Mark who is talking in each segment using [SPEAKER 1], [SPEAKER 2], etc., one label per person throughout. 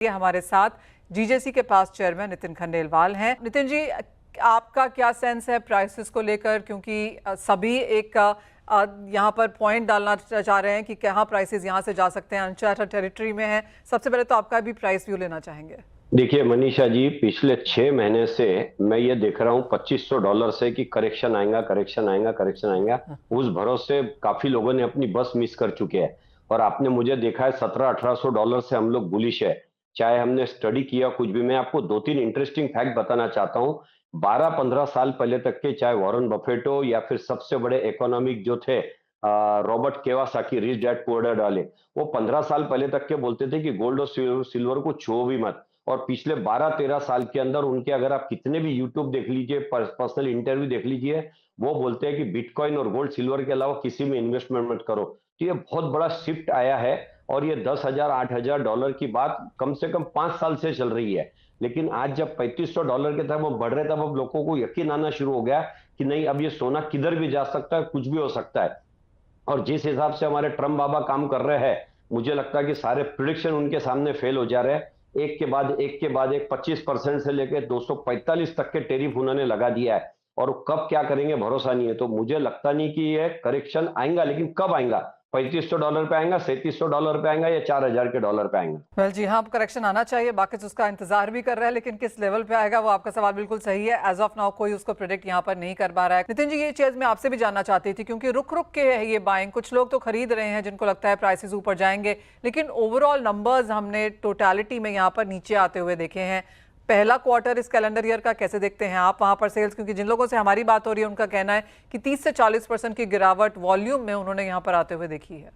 [SPEAKER 1] ये हमारे साथ जीजेसी के पास चेयरमैन नितिन खंडेलवाल हैं। नितिन जी, आपका क्या सेंस है प्राइसेस को लेकर, क्योंकि सभी एक यहाँ पर पॉइंट डालना चाह रहे हैं कि कहाँ प्राइसेस यहाँ से जा सकते हैं, अनचार्टेड टेरिटरी में है। सबसे पहले तो आपका भी प्राइस व्यू लेना चाहेंगे।
[SPEAKER 2] देखिए मनीषा जी, पिछले 6 महीने से मैं ये देख रहा हूँ $2500 से कि करेक्शन आएगा, करेक्शन आएगा, करेक्शन आएगा। उस भरोसे काफी लोगों ने अपनी बस मिस कर चुके हैं। और आपने मुझे देखा है $1700-1800 से हम लोग बुलिश है। चाहे हमने स्टडी किया कुछ भी, मैं आपको 2-3 इंटरेस्टिंग फैक्ट बताना चाहता हूँ। 12-15 साल पहले तक के, चाहे वॉरेन बफेट हो या फिर सबसे बड़े इकोनॉमिक जो थे Robert Kiyosaki, Rich Dad Poor Dad वाले, वो 15 साल पहले तक के बोलते थे कि गोल्ड और सिल्वर को छुओ भी मत। और पिछले 12-13 साल के अंदर उनके, अगर आप कितने भी यूट्यूब देख लीजिए, पर्सनल इंटरव्यू देख लीजिए, वो बोलते हैं कि बिटकॉइन और गोल्ड सिल्वर के अलावा किसी में इन्वेस्टमेंट मत करो। तो ये बहुत बड़ा शिफ्ट आया है। और ये $10,000-8,000 की बात कम से कम 5 साल से चल रही है। लेकिन आज जब $3500 के तरफ वो बढ़ रहे, तब अब लोगों को यकीन आना शुरू हो गया कि नहीं, अब ये सोना किधर भी जा सकता है, कुछ भी हो सकता है। और जिस हिसाब से हमारे ट्रम्प बाबा काम कर रहे हैं, मुझे लगता है कि सारे प्रिडिक्शन उनके सामने फेल हो जा रहे हैं। एक के बाद एक 25% से लेकर 245 तक के टेरिफ उन्होंने लगा दिया है। और कब क्या करेंगे भरोसा नहीं है। तो मुझे लगता नहीं कि ये करेक्शन आएगा, लेकिन कब आएगा? $3500 पे आएगा, $3700 पे आएगा, या $4000 पे आएगा?
[SPEAKER 1] वेल जी हाँ, करेक्शन आना चाहिए, बाकी तो उसका इंतजार भी कर रहा है, लेकिन किस लेवल पे आएगा वो आपका सवाल बिल्कुल सही है। एज ऑफ नाउ कोई उसको प्रेडिक्ट यहाँ पर नहीं कर पा रहा है। नितिन जी, ये चीज मैं आपसे भी जानना चाहती थी, क्योंकि रुक रुक के है ये बाइंग। कुछ लोग तो खरीद रहे हैं जिनको लगता है प्राइसेस ऊपर जाएंगे, लेकिन ओवरऑल नंबर्स हमने टोटलिटी में यहाँ पर नीचे आते हुए देखे हैं। पहला क्वार्टर इस कैलेंडर ईयर का कैसे देखते हैं आप वहां पर सेल्स? क्योंकि जिन लोगों से हमारी बात हो रही है उनका कहना है कि 30 से 40% की गिरावट वॉल्यूम में उन्होंने यहाँ पर आते हुए देखी है।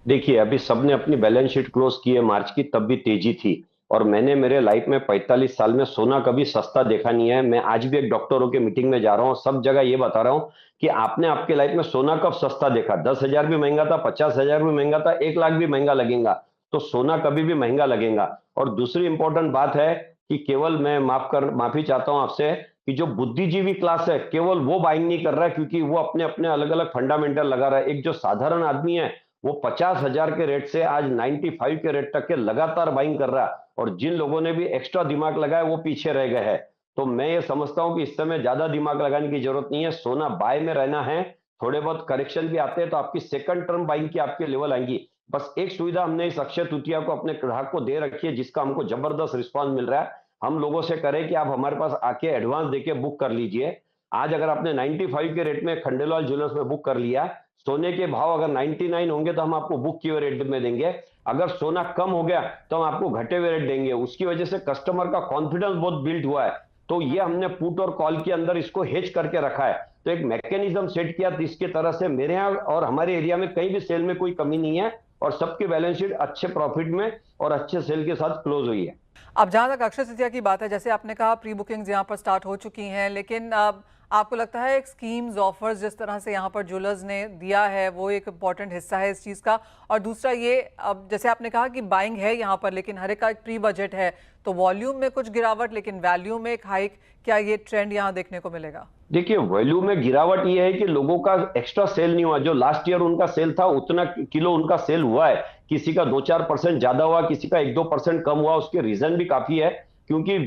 [SPEAKER 2] देखिए, अभी सबने अपनी बैलेंस शीट क्लोज की है मार्च की, तब भी तेजी थी। और मैंने मेरे लाइफ में 45 साल में सोना कभी सस्ता देखा नहीं है। मैं आज भी एक डॉक्टरों के मीटिंग में जा रहा हूँ, सब जगह ये बता रहा हूँ कि आपने आपके लाइफ में सोना कब सस्ता देखा? 10,000 भी महंगा था, 50,000 भी महंगा था, 1 लाख भी महंगा लगेगा। तो सोना कभी भी महंगा लगेगा। और दूसरी इंपॉर्टेंट बात है कि केवल मैं माफी चाहता हूं आपसे कि जो बुद्धिजीवी क्लास है, केवल वो बाइंग नहीं कर रहा है, क्योंकि वो अपने अपने अलग अलग फंडामेंटल लगा रहा है। एक जो साधारण आदमी है, वो 50,000 के रेट से आज 95 के रेट तक के लगातार बाइंग कर रहा है। और जिन लोगों ने भी एक्स्ट्रा दिमाग लगाया वो पीछे रह गए हैं। तो मैं ये समझता हूं कि इस समय ज्यादा दिमाग लगाने की जरूरत नहीं है, सोना बाय में रहना है। थोड़े बहुत करेक्शन भी आते हैं तो आपकी सेकंड टर्म बाइंग की आपके लेवल आएंगी। बस एक सुविधा हमने इस अक्षय तृतीया को अपने ग्राहक को दे रखी है, जिसका हमको जबरदस्त रिस्पॉन्स मिल रहा है। हम लोगों से करें कि आप हमारे पास आके एडवांस देके बुक कर लीजिए। आज अगर आपने 95 के रेट में खंडेलवाल ज्वेलर्स में बुक कर लिया, सोने के भाव अगर 99 होंगे तो हम आपको बुक किए हुए रेट में देंगे। अगर सोना कम हो गया तो हम आपको घटे हुए रेट देंगे। उसकी वजह से कस्टमर का कॉन्फिडेंस बहुत बिल्ड हुआ है। तो ये हमने पुट और कॉल के अंदर इसको हेज करके रखा है। तो एक मैकेनिज्म सेट किया, तो इसके तरह से मेरे यहाँ और हमारे एरिया में कहीं भी सेल में कोई कमी नहीं है। और सबकी बैलेंस शीट अच्छे प्रॉफिट में और अच्छे सेल के साथ क्लोज हुई है।
[SPEAKER 1] अब जहां तक अक्षय तृतीया की बात है, जैसे आपने कहा प्री बुकिंग्स यहाँ पर स्टार्ट हो चुकी हैं, लेकिन अब आपको लगता है एक स्कीम्स ऑफर्स जिस तरह से यहाँ पर ज्वेलर्स ने दिया है वो एक इम्पॉर्टेंट हिस्सा है इस चीज़ का? और दूसरा ये, अब जैसे आपने कहा कि बाइंग है यहाँ पर, लेकिन हर एक का एक प्री बजट है, तो वॉल्यूम में कुछ गिरावट लेकिन वैल्यू में एक हाइक, क्या ये ट्रेंड यहाँ देखने को मिलेगा?
[SPEAKER 2] देखिए, वैल्यू में गिरावट ये है कि लोगों का एक्स्ट्रा सेल नहीं हुआ। जो लास्ट ईयर उनका सेल था उतना किलो उनका सेल हुआ है। किसी का 2-4% ज्यादा हुआ, किसी का 1-2% कम हुआ। उसके रीजन भी काफी है, क्योंकि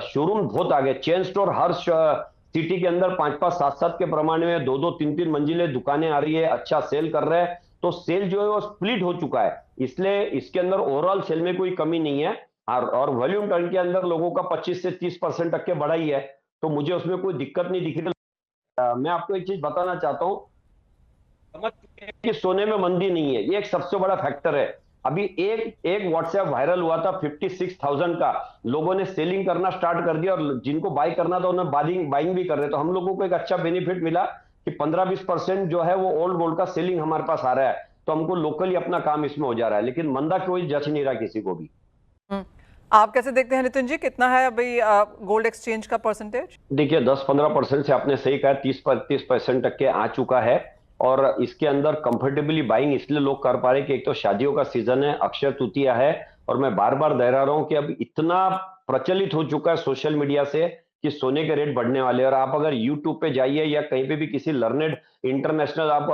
[SPEAKER 2] शोरूम बहुत आ गए। चेन स्टोर हर सिटी के अंदर 5-5, 7-7 के प्रमाण में 2-2, 3-3 मंजिले दुकानें आ रही है, अच्छा सेल कर रहे हैं। तो सेल जो है वो स्प्लिट हो चुका है, इसलिए इसके अंदर ओवरऑल सेल में कोई कमी नहीं है। और वॉल्यूम टर्न के अंदर लोगों का 25 से 30% तक के बढ़ा ही है। तो मुझे उसमें कोई दिक्कत नहीं दिख रही। मैं आपको एक चीज बताना चाहता हूं, समझ चुके हैं कि सोने में मंदी नहीं है, ये एक सबसे बड़ा फैक्टर है। अभी एक एक व्हाट्सएप वायरल हुआ था 56,000 का, लोगों ने सेलिंग करना स्टार्ट कर दिया, और जिनको बाई करना था उन्हें बाइंग भी कर रहे। तो हम लोगों को एक अच्छा बेनिफिट मिला कि 15-20% जो है वो ओल्ड गोल्ड का सेलिंग हमारे पास आ रहा है। तो हमको लोकली अपना काम इसमें हो जा रहा है, लेकिन मंदा कोई जच नहीं रहा किसी को भी।
[SPEAKER 1] आप कैसे देखते हैं नितिन जी, कितना है अभी गोल्ड एक्सचेंज का परसेंटेज?
[SPEAKER 2] देखिए, 10-15% से आपने सही कहा, 30-35% तक के आ चुका है। और इसके अंदर कंफर्टेबली बाइंग इसलिए लोग कर पा रहे कि एक तो शादियों का सीजन है, अक्षय तृतीया है। और मैं बार बार दोहरा रहा हूं कि अब इतना प्रचलित हो चुका है सोशल मीडिया से कि सोने के रेट बढ़ने वाले हैं। और आप अगर यूट्यूब पे जाइए या कहीं पे भी किसी लर्नेड इंटरनेशनल आप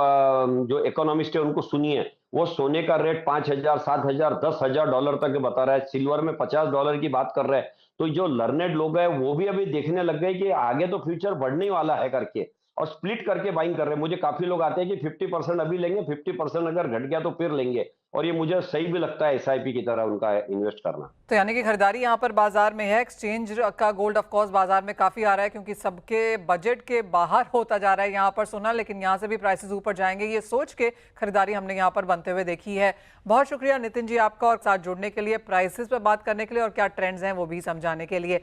[SPEAKER 2] जो इकोनॉमिस्ट है उनको सुनिए, वो सोने का रेट 5,000, 7,000, 10,000 डॉलर तक बता रहा है, सिल्वर में $50 की बात कर रहा है। तो जो लर्नेड लोग हैं वो भी अभी देखने लग गए कि आगे तो फ्यूचर बढ़ने ही वाला है करके, और स्प्लिट करके बाइंग कर रहे हैं। मुझे काफी लोग आते हैं कि 50% अभी लेंगे, 50% अगर घट गया तो फिर लेंगे, और ये मुझे सही भी लगता है एसआईपी की तरह उनका इन्वेस्ट करना।
[SPEAKER 1] तो यानी कि खरीदारी यहाँ पर बाजार में है। एक्सचेंज का गोल्ड ऑफ कोर्स बाजार में काफी आ रहा है क्योंकि सबके बजट के बाहर होता जा रहा है यहाँ पर सोना, लेकिन यहाँ से भी प्राइसेस ऊपर जाएंगे ये सोच के खरीदारी हमने यहाँ पर बनते हुए देखी है। बहुत शुक्रिया नितिन जी आपका, और साथ जुड़ने के लिए, प्राइसेस पर बात करने के लिए और क्या ट्रेंड्स हैं वो भी समझाने के लिए।